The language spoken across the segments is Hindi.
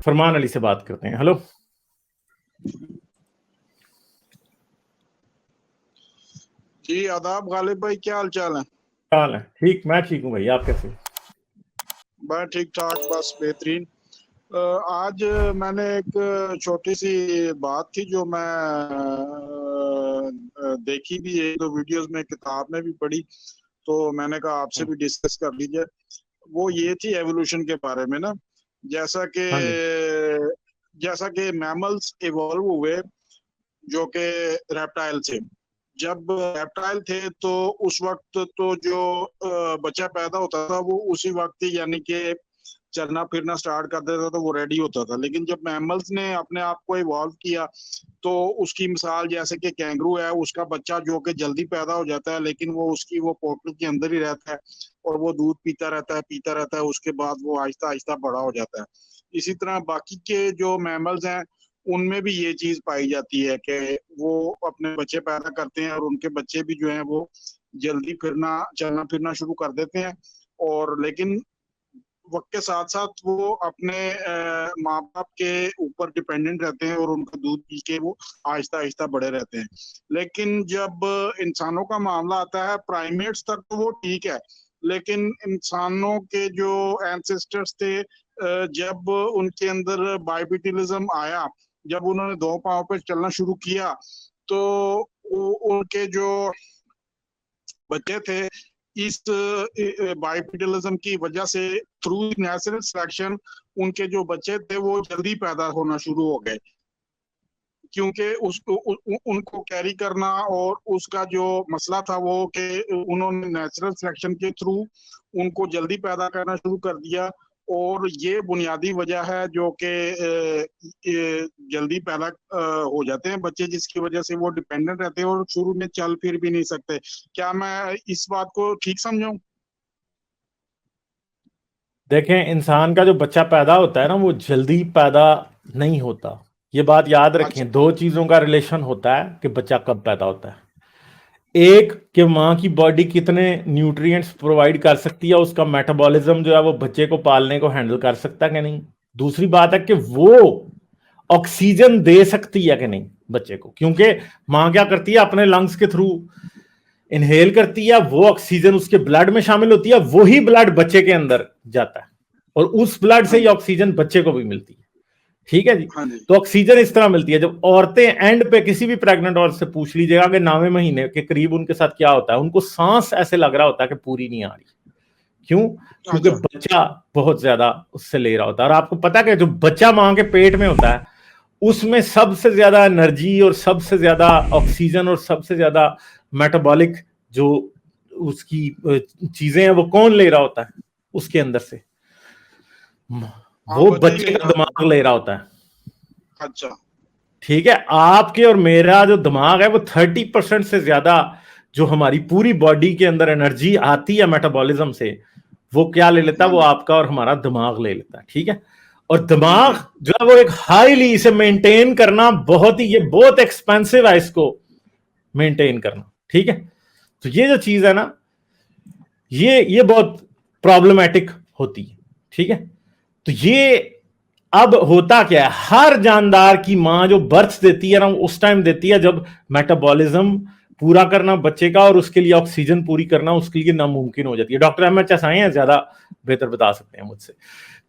फरमान अली से बात करते हैं। हेलो जी, आदाब गालिब भाई, क्या हाल चाल है? हाल है? ठीक, मैं ठीक हूँ भाई, आप कैसे? मैं ठीक ठाक, बस बेहतरीन। आज मैंने एक छोटी सी बात थी जो मैं देखी भी, एक दो वीडियोस में, किताब में भी पढ़ी, तो मैंने कहा आपसे भी डिस्कस कर लीजिए। वो ये थी एवोल्यूशन के बारे में ना, जैसा कि हाँ जी, जैसा कि मैमल्स इवॉल्व हुए जो कि रेप्टाइल थे। जब रेप्टाइल थे तो उस वक्त तो जो बच्चा पैदा होता था वो उसी वक्त ही, यानी कि चलना फिरना स्टार्ट कर देता था, तो वो रेडी होता था। लेकिन जब मैमल्स ने अपने आप को इवॉल्व किया तो उसकी मिसाल जैसे कि कैंगरू है, उसका बच्चा जो कि जल्दी पैदा हो जाता है, लेकिन वो उसकी वो पोटल के अंदर ही रहता है और वो दूध पीता रहता है, उसके बाद वो आहिस्ता आहिस्ता बड़ा हो जाता है। इसी तरह बाकी के जो मैमल्स हैं उनमें भी ये चीज पाई जाती है कि वो अपने बच्चे पैदा करते हैं और उनके बच्चे भी जो हैं वो जल्दी फिरना चलना फिरना शुरू कर देते हैं। और लेकिन वक्त के साथ साथ वो अपने माँ बाप के ऊपर डिपेंडेंट रहते हैं और उनका दूध पी के वो आहिस्ता आहिस्ता बड़े रहते हैं। लेकिन जब इंसानों का मामला आता है, प्राइमेट्स तक तो वो ठीक है, लेकिन इंसानों के जो एंसेस्टर्स थे, जब उनके अंदर बाइपेटिलिज्म आया, जब उन्होंने दो पांव पे चलना शुरू किया, तो उनके जो बच्चे थे, इस बाइपेटलिज्म की वजह से थ्रू नेचुरल सिलेक्शन उनके जो बच्चे थे वो जल्दी पैदा होना शुरू हो गए, क्योंकि उसको उनको कैरी करना, और उसका जो मसला था वो कि उन्होंने नेचुरल सिलेक्शन के थ्रू उनको जल्दी पैदा करना शुरू कर दिया। और ये बुनियादी वजह है जो कि जल्दी पैदा हो जाते हैं बच्चे, जिसकी वजह से वो डिपेंडेंट रहते हैं और शुरू में चल फिर भी नहीं सकते। क्या मैं इस बात को ठीक समझाऊं? देखें, इंसान का जो बच्चा पैदा होता है ना, वो जल्दी पैदा नहीं होता। ये बात याद अच्छा। रखें, दो चीजों का रिलेशन होता है कि बच्चा कब पैदा होता है। एक कि माँ की बॉडी कितने न्यूट्रिएंट्स प्रोवाइड कर सकती है, उसका मेटाबॉलिज्म जो है वो बच्चे को पालने को हैंडल कर सकता है कि नहीं। दूसरी बात है कि वो ऑक्सीजन दे सकती है कि नहीं बच्चे को, क्योंकि माँ क्या करती है, अपने लंग्स के थ्रू इनहेल करती है, वो ऑक्सीजन उसके ब्लड में शामिल होती है, वही ब्लड बच्चे के अंदर जाता है और उस ब्लड से हाँ ही जी। ऑक्सीजन बच्चे को भी मिलती है। ठीक है जी। हाँ जी। तो ऑक्सीजन इस तरह मिलती है। जब औरतें एंड पे किसी भी प्रेग्नेंट औरत से पूछ लीजिएगा कि 9वें महीने के करीब उनके साथ क्या होता है, उनको सांस ऐसे लग रहा होता है कि पूरी नहीं आ रही। क्यों? क्योंकि अच्छा। बच्चा बहुत ज्यादा उससे ले रहा होता है। और आपको पता है कि जो बच्चा मां के पेट में होता है उसमें सबसे ज्यादा एनर्जी और सबसे ज्यादा ऑक्सीजन और सबसे ज्यादा मेटाबॉलिक जो उसकी चीजें हैं वो कौन ले रहा होता है उसके अंदर से? हाँ, वो बच्चे ही बच्चे ले का रहा था। दिमाग ले रहा होता है। अच्छा। ठीक है, आपके और मेरा जो दिमाग है वो 30% से ज्यादा जो हमारी पूरी बॉडी के अंदर एनर्जी आती है मेटाबॉलिज्म से, वो क्या ले लेता है? हाँ वो जी। आपका और हमारा दिमाग ले लेता है। ठीक है। और जी दिमाग जी। जो है वो एक हाईली, इसे मेंटेन करना बहुत ही, ये बहुत एक्सपेंसिव है इसको मेंटेन करना। ठीक है। तो ये जो चीज है ना, ये बहुत प्रॉब्लमेटिक होती है। ठीक है। तो ये अब होता क्या है, हर जानदार की मां जो बर्थ देती है ना, उस टाइम देती है जब मेटाबॉलिज्म पूरा करना बच्चे का और उसके लिए ऑक्सीजन पूरी करना उसके लिए नामुमकिन हो जाती है। डॉक्टर एमएचएस आए हैं, ज्यादा बेहतर बता सकते हैं मुझसे।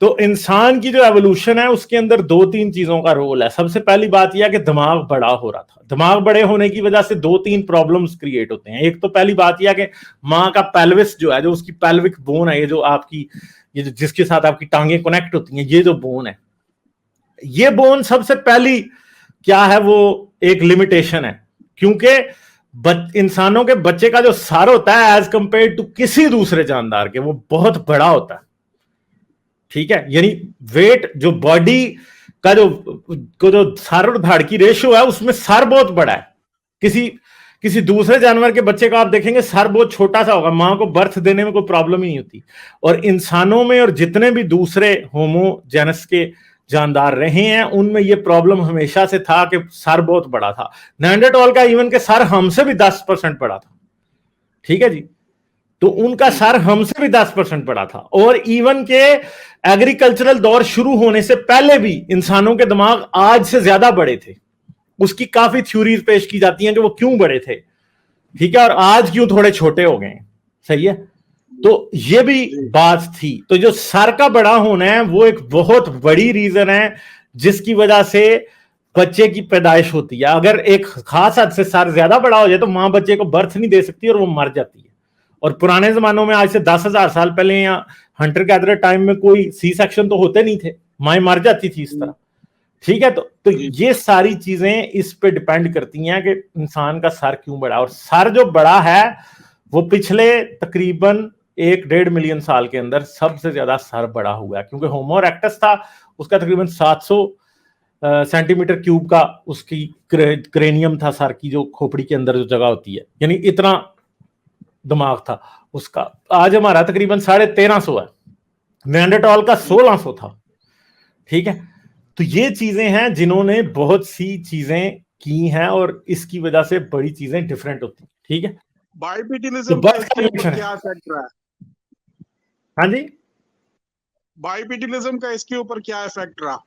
तो इंसान की जो एवोल्यूशन है उसके अंदर दो तीन चीजों का रोल है। सबसे पहली बात यह है कि दिमाग बड़ा हो रहा था। दिमाग बड़े होने की वजह से दो तीन प्रॉब्लम्स क्रिएट होते हैं। एक तो पहली बात यह है कि मां का पेल्विस जो है, जो उसकी पेल्विक बोन है, ये जो आपकी, ये जो जिसके साथ आपकी टांगें कनेक्ट होती हैं, ये जो बोन है, ये बोन सबसे पहली क्या है, वो एक लिमिटेशन है। क्योंकि इंसानों के बच्चे का जो सर होता है एज कंपेयर टू किसी दूसरे जानदार के, वो बहुत बड़ा होता है। ठीक है। यानी वेट, जो बॉडी का जो सर और धड़ की रेशियो है उसमें सर बहुत बड़ा है। किसी किसी दूसरे जानवर के बच्चे का आप देखेंगे सर बहुत छोटा सा होगा, मां को बर्थ देने में कोई प्रॉब्लम ही नहीं होती। और इंसानों में और जितने भी दूसरे होमोजेनस के जानदार रहे हैं उनमें यह प्रॉब्लम हमेशा से था कि सर बहुत बड़ा था। नेanderthal का इवन के सर हमसे भी 10% बड़ा था। ठीक है जी। तो उनका सर हमसे भी 10% बड़ा था। और इवन के एग्रीकल्चरल दौर शुरू होने से पहले भी इंसानों के दिमाग आज से ज्यादा बड़े थे। उसकी काफी थ्योरीज पेश की जाती हैं कि वो क्यों बड़े थे, ठीक है, और आज क्यों थोड़े छोटे हो गए। सही है, तो ये भी बात थी। तो जो सर का बड़ा होना है वो एक बहुत बड़ी रीजन है जिसकी वजह से बच्चे की पैदाइश होती है। अगर एक खास हद से सर ज्यादा बड़ा हो जाए तो मां बच्चे को बर्थ नहीं दे सकती और वो मर जाती है। और पुराने जमानों में, आज से 10,000 साल पहले या हंटर गैदरर टाइम में, कोई सी सेक्शन तो होते नहीं थे, माएं मर जाती थी इस तरह। ठीक है, तो ये सारी चीजें इस पे डिपेंड करती हैं कि इंसान का सर क्यों बड़ा। और सर जो बड़ा है वो पिछले तकरीबन 1-1.5 मिलियन साल के अंदर सबसे ज्यादा सर बड़ा हुआ है, क्योंकि होमो इरेक्टस था, उसका तकरीबन 700 सेंटीमीटर क्यूब का उसकी क्रेनियम था, सर की जो खोपड़ी के अंदर जो जगह होती है, यानी इतना दिमाग था उसका। आज हमारा तकरीबन 1350 है, निएंडरटॉल का 1600 था। ठीक है, तो ये चीजें हैं जिन्होंने बहुत सी चीजें की हैं और इसकी वजह से बड़ी चीजें डिफरेंट होती हैं। ठीक है, बाइपेडिलिज्म तो का बस इसके ऊपर क्या इफेक्ट रहा है? हाँ जी, बाइपेडिलिज्म का इसके ऊपर क्या इफेक्ट रहा?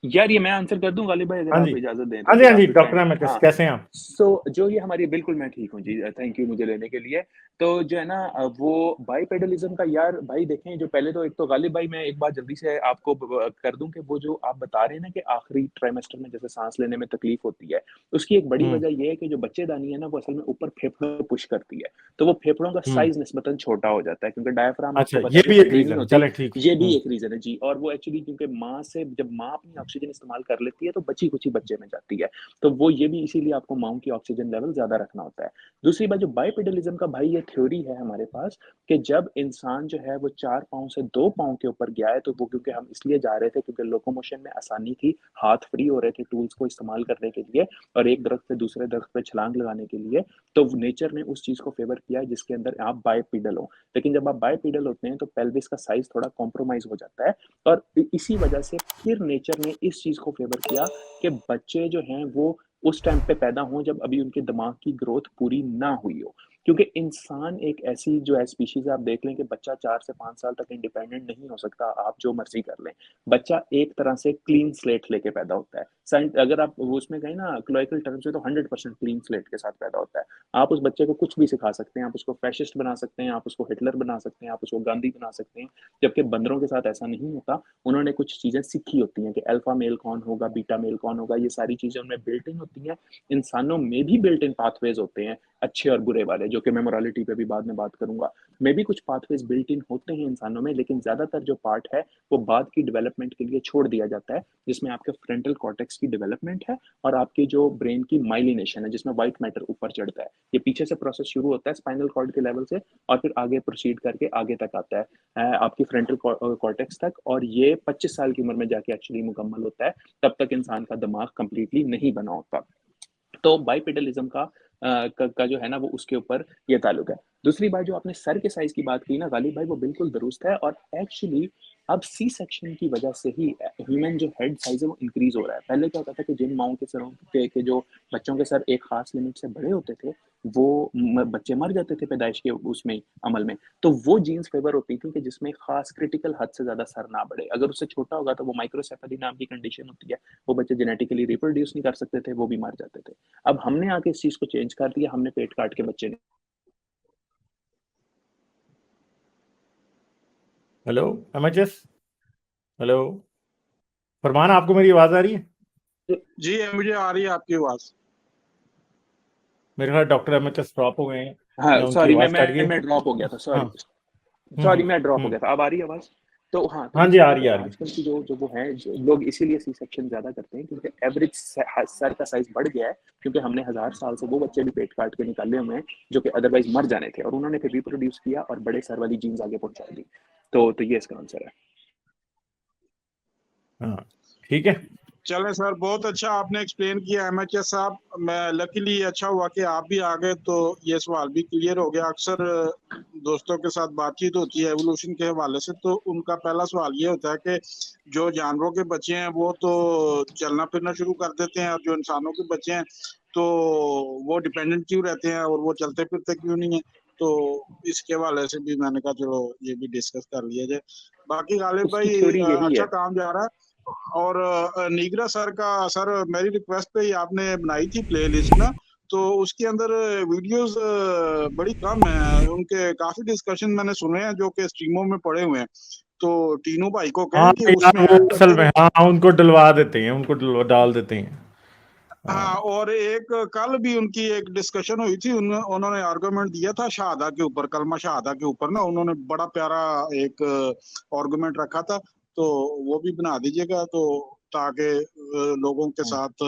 यार ये मैं आंसर कर दूं गालिब भाई, अगर हाँ आप जी, इजाजत दें हाँ तो। जी, हाँ जी, डॉक्टर अहमद कैसे हैं आप? सो जो ये हमारी, बिल्कुल मैं ठीक हूँ जी, थैंक यू मुझे लेने के लिए। तो जो है ना वो बाइपेडलिज्म का, यार भाई देखें, जो पहले तो एक तो गालिब भाई मैं एक बात जल्दी से आपको कर दूं कि वो जो आप बता रहे हैं ना कि आखिरी ट्राइमेस्टर में जैसे सांस लेने में तकलीफ होती है, उसकी एक बड़ी वजह ये है कि जो बच्चेदानी है ना वो असल में ऊपर फेफड़ों को पुश करती है, तो वो फेफड़ों का साइज निस्बतन छोटा हो जाता है, क्योंकि डायफ्राम अच्छा, आपको ये पता भी है एक रीजन है, चलें ठीक। ये भी एक रीजन है जी। और वो एक्चुअली क्योंकि माँ से जब माँ अपनी ऑक्सीजन इस्तेमाल कर लेती है तो बची कुची बच्चे में जाती है, तो वो ये भी इसीलिए आपको माओ की ऑक्सीजन लेवल ज्यादा रखना होता है। दूसरी बात, जो बाइपेडलिज्म का भाई ये थ्योरी है हमारे पास कि जब इंसान जो है वो 4 पांव से 2 पांव के ऊपर गया है, तो वो क्योंकि हम इसलिए जा रहे थे क्योंकि लोकोमोशन में आसानी थी, हाथ फ्री हो रहे थे टूल्स को इस्तेमाल करने के लिए और एक दरख्त से दूसरे दरख्त पे छलांग लगाने के लिए, तो नेचर ने उस चीज को फेवर किया है जिसके अंदर आप बाइपेडल हो। लेकिन जब आप बाइपेडल होते हैं तो पेल्विस का साइज थोड़ा कॉम्प्रोमाइज हो जाता है, और इसी वजह से फिर नेचर ने इस चीज को फेवर किया कि बच्चे जो हैं वो उस टाइम पे पैदा हों जब अभी उनके दिमाग की ग्रोथ पूरी ना हुई हो। क्योंकि इंसान एक ऐसी जो है स्पीशीज, आप देख लें कि बच्चा 4 से 5 साल तक इंडिपेंडेंट नहीं हो सकता, आप जो मर्जी कर लें। बच्चा एक तरह से क्लीन स्लेट लेके पैदा होता है। अगर आप उसमें कहें ना क्लोइकल टर्म से, तो 100% क्लीन स्लेट के साथ पैदा होता है। आप उस बच्चे को कुछ भी सिखा सकते हैं, आप उसको फैशिस्ट बना सकते हैं, आप उसको हिटलर बना सकते हैं, आप उसको गांधी बना सकते हैं, जबकि बंदरों के साथ ऐसा नहीं होता। उन्होंने कुछ चीजें सीखी होती हैं कि अल्फा मेल कौन होगा, बीटा मेल कौन होगा, ये सारी चीजें उनमें बिल्ट इन होती हैं। इंसानों में भी बिल्ट इन पाथवेज होते हैं, अच्छे और बुरे वाले, जो कि मैं मोरालिटी पे भी बाद में बात करूंगा। में भी कुछ पाथवेज बिल्ट इन होते हैं इंसानों में, लेकिन ज्यादातर जो पार्ट है वो बाद की डेवलपमेंट के लिए छोड़ दिया जाता है, जिसमें आपके फ्रंटल कॉर्टेक्स की डेवलपमेंट है और आपकी जो ब्रेन की माइलिनेशन है, जिसमें व्हाइट मैटर ऊपर चढ़ता है। ये पीछे से प्रोसेस शुरू होता है स्पाइनल कॉर्ड के लेवल से और फिर आगे प्रोसीड करके आगे तक आता है आपकी फ्रंटल कॉर्टेक्स तक, और ये 25 साल की उम्र में जाके एक्चुअली मुकम्मल होता है। तब तक इंसान का दिमाग कंप्लीटली नहीं बना होता। तो बाइपेडलिज्म का जो है ना वो उसके ऊपर ये ताल्लुक है। दूसरी बात, जो आपने सर के साइज की बात की ना गालिब भाई, वो बिल्कुल दुरुस्त है। और एक्चुअली अब सी सेक्शन की वजह से ही ह्यूमन जो हेड साइज है वो इंक्रीज हो रहा है। पहले क्या होता था कि जिन माओं के सरों के जो बच्चों के सर एक खास लिमिट से बड़े होते थे, वो बच्चे मर जाते थे पैदाइश के उसमें अमल में। तो वो जीन्स फेवर होती थी कि जिसमें खास क्रिटिकल हद से ज्यादा सर ना बढ़े। अगर उससे छोटा होगा तो वो माइक्रोसेफेली नाम की कंडीशन होती है, वो बच्चे जेनेटिकली रिप्रोड्यूस नहीं कर सकते थे, वो भी मर जाते थे। अब हमने आके इस चीज को चेंज कर दिया, हमने पेट काट के बच्चे ने। हेलो एमएचएस, हेलो फरमान, आपको मेरी आवाज आ रही है? जी मुझे आ रही है आपकी आवाज। मेरे ख्याल डॉक्टर एमएचएस ड्रॉप हो गए हैं। हाँ सॉरी, मैं ड्रॉप हो गया था, सॉरी मैं ड्रॉप हो गया था। अब आ रही है आवाज? तो हाँ, तो हाँ जी, आ रही है, आ रही है। आजकल की जो वो है, जो लोग इसीलिए सी सेक्शन ज्यादा करते हैं क्योंकि एवरेज सर का साइज बढ़ गया है, क्योंकि हमने 1000 साल से वो बच्चे भी पेट काट के निकाले हुए हैं जो कि अदरवाइज मर जाने थे, और उन्होंने फिर रिप्रोड्यूस किया और बड़े सर वाली जीन्स आगे पहुंचा दी। तो ये इसका आंसर है। हाँ ठीक है, चले सर, बहुत अच्छा आपने एक्सप्लेन किया एमएचएस साहब। मैं लकीली अच्छा हुआ कि आप भी आ गए तो ये सवाल भी क्लियर हो गया। अक्सर दोस्तों के साथ बातचीत होती है एवोल्यूशन के हवाले से, तो उनका पहला सवाल ये होता है कि जो जानवरों के बच्चे हैं वो तो चलना फिरना शुरू कर देते हैं, और जो इंसानों के बच्चे हैं तो वो डिपेंडेंट क्यों रहते हैं और वो चलते फिरते क्यों नहीं है। तो इसके हवाले से भी मैंने कहा चलो ये भी डिस्कस कर लिया जाए। बाकी गालिब उसकी भाई थ्योरी यही अच्छा है। काम जा रहा है। और नीगरा सर का, सर मेरी रिक्वेस्ट पे ही आपने बनाई थी प्लेलिस्ट ना, तो उसके अंदर वीडियोस बड़ी कम है उनके। काफी डिस्कशन मैंने सुने हैं जो कि स्ट्रीमों में पड़े हुए हैं, तो टीनू भाई को हाँ कहें कि यार, उसमें वो ऐड कर असल में दें। हाँ उनको डलवा देते हैं, उनको डाल देते हैं। हाँ, और एक कल भी उनकी एक डिस्कशन हुई थी, उन्होंने आर्गुमेंट दिया था शहादा के ऊपर, कलमा शहादा के ऊपर ना, उन्होंने बड़ा प्यारा एक आर्गुमेंट रखा था, तो वो भी बना दीजिएगा, तो ताकि लोगों के साथ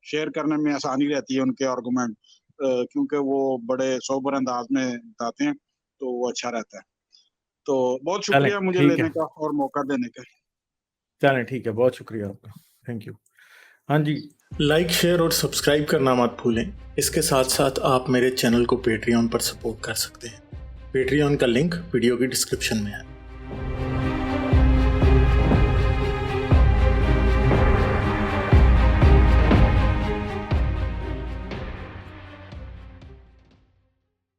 शेयर करने में आसानी रहती है उनके आर्गुमेंट, क्योंकि वो बड़े सोबर अंदाज में बताते हैं, तो वो अच्छा रहता है। तो बहुत चलें शुक्रिया मुझे ठीक लेने है, का और मौका देने का। चलें ठीक है, बहुत शुक्रिया आपका, थैंक यू। हाँ जी, लाइक शेयर और सब्सक्राइब करना मत भूलें। इसके साथ साथ आप मेरे चैनल को पेट्रियन पर सपोर्ट कर सकते हैं। पेट्रियन का लिंक वीडियो की डिस्क्रिप्शन में है।